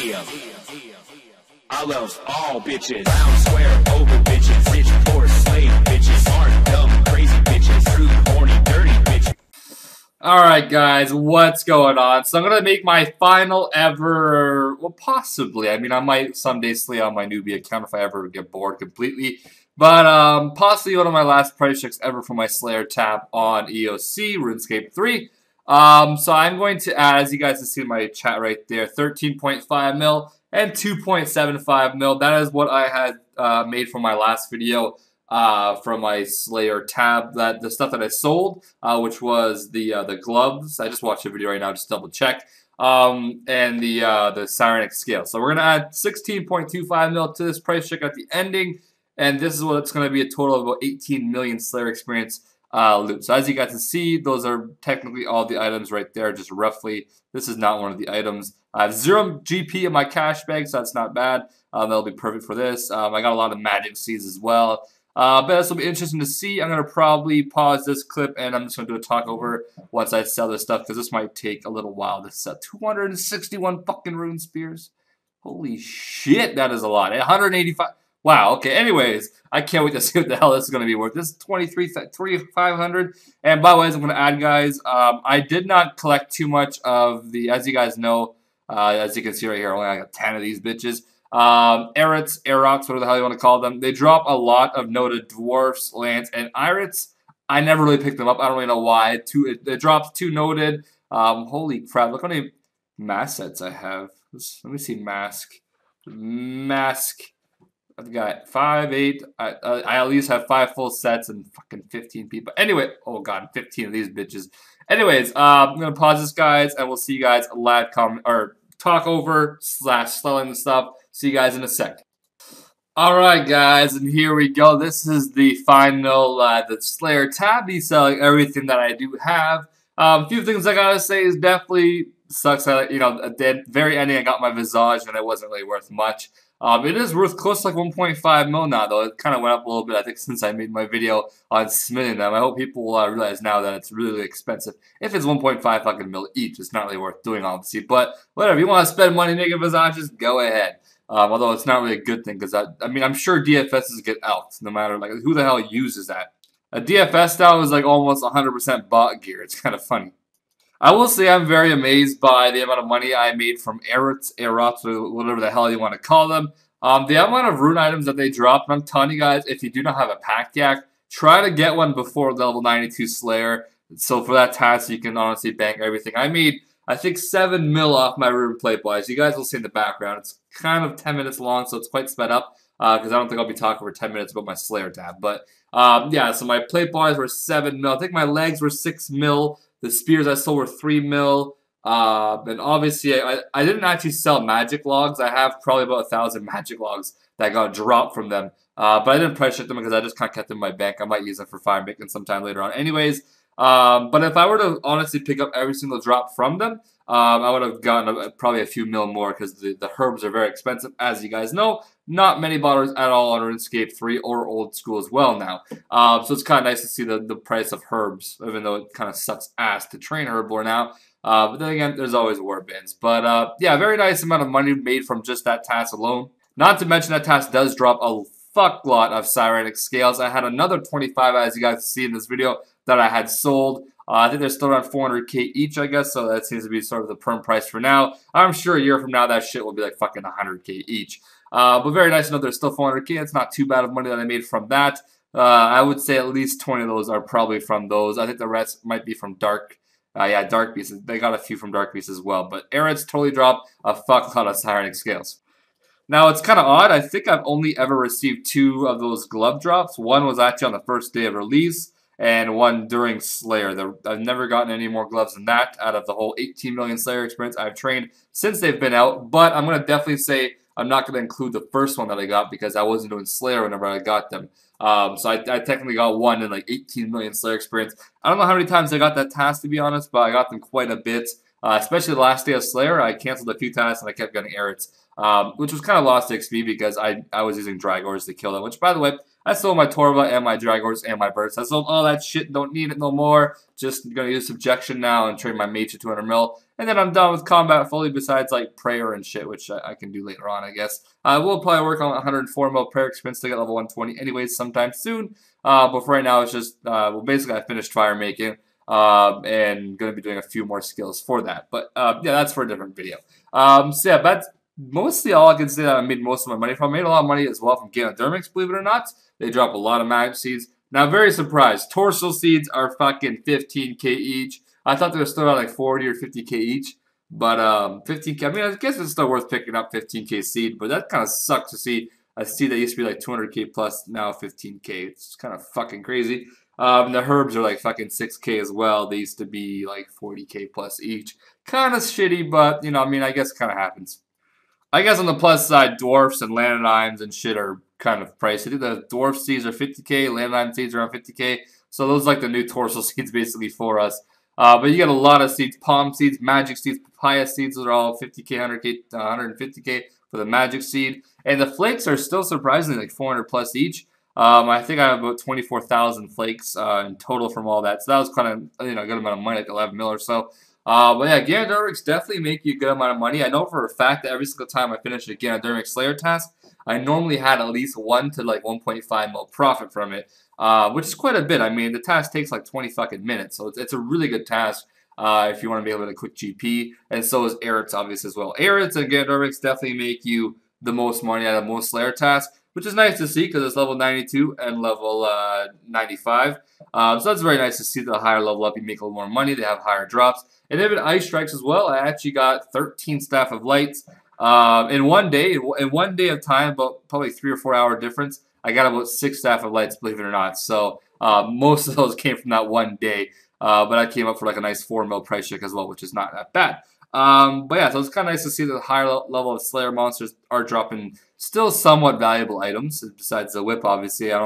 Yeah. I love all bitches. Round, square, oval bitches. Rich, poor, slave bitches. Smart, dumb, crazy bitches. Rude, horny, dirty bitches. Alright guys, what's going on? So I'm going to make my final ever, well possibly, I mean I might someday slay on my newbie account if I ever get bored completely. But possibly one of my last price checks ever for my Slayer tab on EOC, RuneScape 3. So I'm going to add, as you guys can see in my chat right there, 13.5 mil and 2.75 mil. That is what I had made for my last video from my Slayer tab. That the stuff that I sold, which was the gloves. I just watched the video right now, just double check. And the Sirenic scale. So we're gonna add 16.25 mil to this price check at the ending, and this is what it's gonna be, a total of about 18 million Slayer experience loot. So as you guys can see, those are technically all the items right there, just roughly. This is not one of the items. I have 0 GP in my cash bag, so that's not bad. That'll be perfect for this. I got a lot of magic seeds as well. But this will be interesting to see. I'm going to probably pause this clip and I'm just going to do a talk over once I sell this stuff, because this might take a little while to sell. 261 fucking rune spears. Holy shit, that is a lot. 185. Wow, okay. Anyways, I can't wait to see what the hell this is going to be worth. This is 23,500. And by the way, I'm going to add, guys, I did not collect too much of the, as you guys know, as you can see right here, I only got 10 of these bitches. Arits, Arots, whatever the hell you want to call them. They drop a lot of noted dwarfs, lands, and Irits. I never really picked them up. I don't really know why. It drops 2 noted. Holy crap, look how many mask sets I have. Let me see, mask. I've got 5, 8. I at least have 5 full sets and fucking 15 people. Anyway, oh god, 15 of these bitches. Anyways, I'm gonna pause this, guys, and we'll see you guys live comment or talk over / selling the stuff. See you guys in a sec. Alright guys, and here we go. This is the final the Slayer tab. He's selling everything that I do have. A few things I gotta say is definitely sucks that, you know, at the very ending I got my Visage and it wasn't really worth much. It is worth close to like 1.5 mil now, though. It kind of went up a little bit, I think, since I made my video on smithing them. I hope people will realize now that it's really, really expensive. If it's 1.5 fucking mil each, it's not really worth doing, obviously. But whatever, you want to spend money making Visages, go ahead. Although it's not really a good thing, because I mean, I'm sure DFSs get elked, no matter, like, who the hell uses that? A DFS style is like almost 100% bot gear. It's kind of funny. I will say I'm very amazed by the amount of money I made from Arots, or whatever the hell you want to call them. The amount of rune items that they drop, and I'm telling you guys, if you do not have a pack yak, try to get one before level 92 Slayer. So for that task, you can honestly bank everything. I made, I think, 7 mil off my rune plate boys. You guys will see in the background. It's kind of 10 minutes long, so it's quite sped up, because I don't think I'll be talking for 10 minutes about my Slayer tab. But yeah, so my plate boys were 7 mil. I think my legs were 6 mil. The spears I sold were 3 mil. And obviously, I didn't actually sell magic logs. I have probably about 1,000 magic logs that got dropped from them. But I didn't price check them because I just kind of kept them in my bank. I might use them for fire making sometime later on. Anyways, but if I were to honestly pick up every single drop from them, I would have gotten probably a few mil more, because the herbs are very expensive, as you guys know. Not many bottles at all on RuneScape 3 or old school as well now. So it's kind of nice to see the price of herbs, even though it kind of sucks ass to train herblore now. But then again, there's always war bins. But yeah, very nice amount of money made from just that task alone. Not to mention that task does drop a fuck lot of Sirenic scales. I had another 25, as you guys see in this video, that I had sold. I think they're still around 400k each, I guess, so that seems to be sort of the perm price for now. I'm sure a year from now that shit will be like fucking 100k each. But very nice to know there's still 400k. It's not too bad of money that I made from that. I would say at least 20 of those are probably from those. I think the rest might be from Dark. Yeah, Dark Beasts. They got a few from Dark Beasts as well. But Arits totally dropped a fuck lot of Sirenic scales. Now, it's kind of odd. I think I've only ever received 2 of those glove drops. One was actually on the first day of release, and one during Slayer. I've never gotten any more gloves than that out of the whole 18 million Slayer experience I've trained since they've been out. But I'm going to definitely say I'm not going to include the first one that I got, because I wasn't doing Slayer whenever I got them. So I technically got one in like 18 million Slayer experience. I don't know how many times I got that task, to be honest, but I got them quite a bit. Especially the last day of Slayer, I canceled a few tasks and I kept getting Arits, which was kind of lost XP because I was using Dragors to kill them, which, by the way, I sold my Torva and my Dragors and my Burst. I sold all that shit. Don't need it no more. Just gonna use Subjection now and trade my mage to 200 mil. And then I'm done with combat fully besides like prayer and shit, which I can do later on, I guess. We'll probably work on 104 mil prayer expense to get level 120 anyways sometime soon. But for right now, it's just, well, basically I finished fire making. And going to be doing a few more skills for that. But yeah, that's for a different video. So yeah, that's mostly all I can say that I made most of my money from. I made a lot of money as well from Ganodermics, believe it or not. They drop a lot of magic seeds. Now, very surprised. Torso seeds are fucking 15k each. I thought they were still at like 40 or 50k each. But 15k, I mean, I guess it's still worth picking up 15k seed. But that kind of sucks to see a seed that used to be like 200k plus, now 15k. It's kind of fucking crazy. The herbs are like fucking 6k as well. They used to be like 40k plus each. Kind of shitty, but, you know, I mean, I guess it kind of happens. I guess on the plus side, dwarfs and landines and shit are kind of pricey. The dwarf seeds are 50k, landine seeds are around 50k. So those are like the new torso seeds basically for us. But you get a lot of seeds, palm seeds, magic seeds, papaya seeds. Those are all 50k, 100k, 150k for the magic seed. And the flakes are still surprisingly like 400 plus each. I think I have about 24,000 flakes in total from all that. So that was kind of, you know, a good amount of money, like 11 mil or so. But yeah, Ganodermics definitely make you a good amount of money. I know for a fact that every single time I finish a Ganodermic Slayer task, I normally had at least 1 to like 1.5 mil profit from it, which is quite a bit. I mean, the task takes like 20 fucking minutes, so it's a really good task if you want to be able to quick GP. And so is Erits, obviously, as well. Erits and Ganodermics definitely make you the most money out of most Slayer tasks, which is nice to see because it's level 92 and level 95. So that's very nice to see the higher level up. You make a little more money. They have higher drops. And even Ice Strikes as well. I actually got 13 Staff of Lights in one day. In 1 day of time, about probably 3 or 4 hour difference, I got about 6 Staff of Lights, believe it or not. So most of those came from that 1 day. But I came up for like a nice 4 mil price check as well, which is not that bad. But yeah, so it's kind of nice to see that the higher level of Slayer monsters are dropping still somewhat valuable items, besides the whip, obviously. I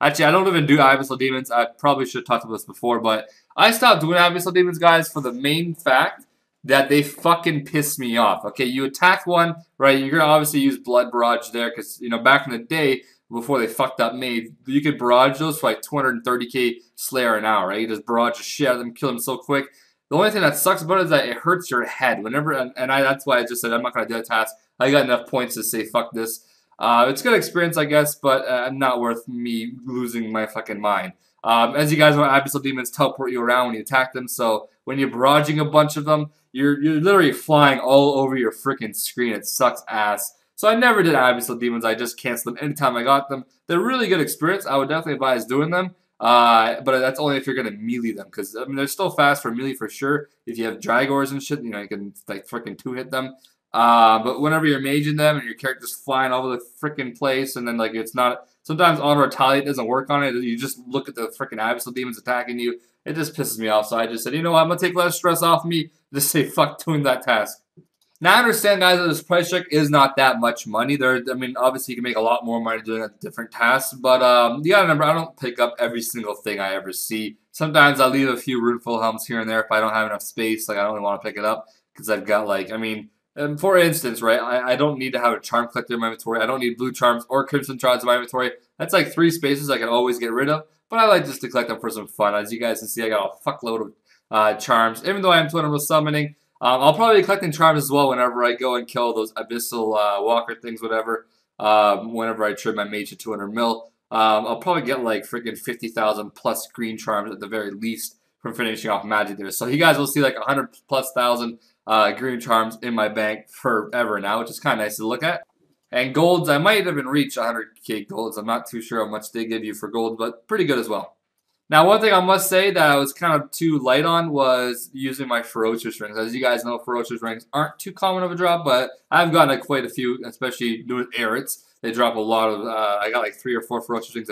don't even do Abyssal Demons. I probably should have talked about this before, but I stopped doing Abyssal Demons, guys, for the main fact that they fucking piss me off. Okay, you attack one, right? You're going to obviously use Blood Barrage there, because, you know, back in the day, before they fucked up made, you could barrage those for like 230k Slayer an hour, right? You just barrage the shit out of them, kill them so quick. The only thing that sucks about it is that it hurts your head. That's why I just said I'm not going to do that task. I got enough points to say fuck this. It's good experience, I guess, but not worth me losing my fucking mind. As you guys know, Abyssal Demons teleport you around when you attack them, so when you're barraging a bunch of them, you're literally flying all over your freaking screen. It sucks ass. So I never did Abyssal Demons. I just canceled them anytime I got them. They're really good experience. I would definitely advise doing them. But that's only if you're going to melee them, because I mean they're still fast for melee for sure. If you have Dragors and shit, you know, you can like freaking 2-hit them. But whenever you're maging them and your character's flying all over the freaking place, and then like it's not, sometimes auto retaliate doesn't work on it. You just look at the freaking Abyssal Demons attacking you. It just pisses me off. So I just said, you know what, I'm gonna take less stress off me. Just say fuck doing that task. Now, I understand, guys, that this price check is not that much money. I mean, obviously, you can make a lot more money doing different tasks, but you gotta remember, I don't pick up every single thing I ever see. Sometimes I leave a few Runeful Helms here and there if I don't have enough space. Like, I don't really want to pick it up because I've got, like, I mean, for instance, right, I don't need to have a Charm Collector in my inventory. I don't need Blue Charms or Crimson Charms in my inventory. That's like 3 spaces I can always get rid of, but I like just to collect them for some fun. As you guys can see, I got a fuckload of charms, even though I am 200 with summoning. I'll probably be collecting charms as well whenever I go and kill those Abyssal Walker things, whatever. Whenever I trim my mage to 200 mil. I'll probably get like freaking 50,000 plus green charms at the very least from finishing off magic there. So you guys will see like 100 plus thousand green charms in my bank forever now, which is kind of nice to look at. And golds, I might even reach 100k golds. I'm not too sure how much they give you for gold, but pretty good as well. Now, one thing I must say that I was kind of too light on was using my Ferocious Rings. As you guys know, Ferocious Rings aren't too common of a drop, but I've gotten quite a few, especially with Erits. They drop a lot of, I got like 3 or 4 Ferocious Rings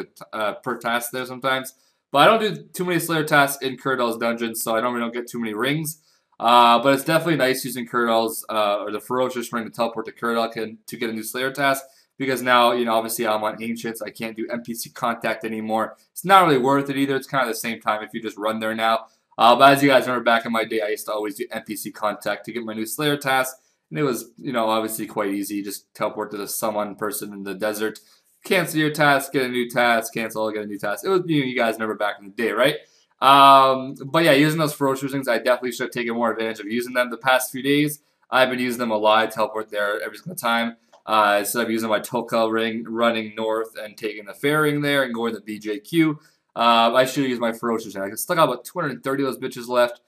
per task there sometimes. But I don't do too many Slayer tasks in Curdal's dungeons, so I don't get too many rings. But it's definitely nice using Curdal's, or the Ferocious Ring to teleport to Curdal to get a new Slayer task. Because now, you know, obviously I'm on Ancients. I can't do NPC contact anymore. It's not really worth it either. It's kind of the same time if you just run there now. But as you guys remember, back in my day, I used to always do NPC contact to get my new Slayer task. And it was, you know, obviously quite easy. You just teleport to the someone person in the desert. cancel your task, get a new task, cancel, get a new task. It was, you guys remember back in the day, right? But yeah, using those ferocious things, I definitely should have taken more advantage of using them the past few days. I've been using them a lot. I teleport there every single time. Instead of using my Toka ring, running north and taking the fairing there and going to BJQ, I should use my ferocious ring. I still got about 230 of those bitches left,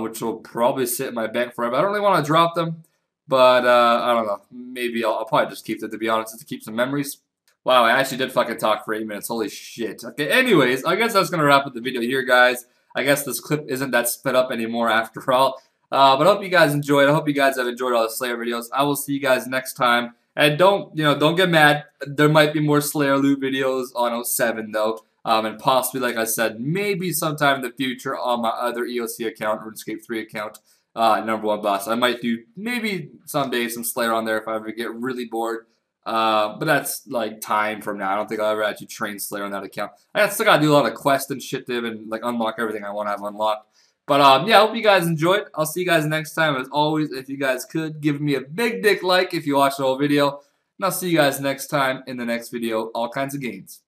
which will probably sit in my bank forever. I don't really want to drop them, but I don't know. Maybe I'll probably just keep them, to be honest, just to keep some memories. Wow, I actually did fucking talk for 8 minutes. Holy shit. Okay, anyways, I guess that's going to wrap up the video here, guys. I guess this clip isn't that sped up anymore after all. But I hope you guys enjoyed. I hope you guys have enjoyed all the Slayer videos. I will see you guys next time. And don't get mad. There might be more Slayer loot videos on 07, though. And possibly, like I said, maybe sometime in the future on my other EOC account, RuneScape 3 account, #1 boss. I might do maybe someday some Slayer on there if I ever get really bored. But that's like time from now. I don't think I'll ever actually train Slayer on that account. I still gotta do a lot of quests and shit to and like unlock everything I want to have unlocked. But yeah, I hope you guys enjoyed. I'll see you guys next time. As always, if you guys could, give me a big dick like if you watched the whole video. And I'll see you guys next time in the next video. All kinds of gains.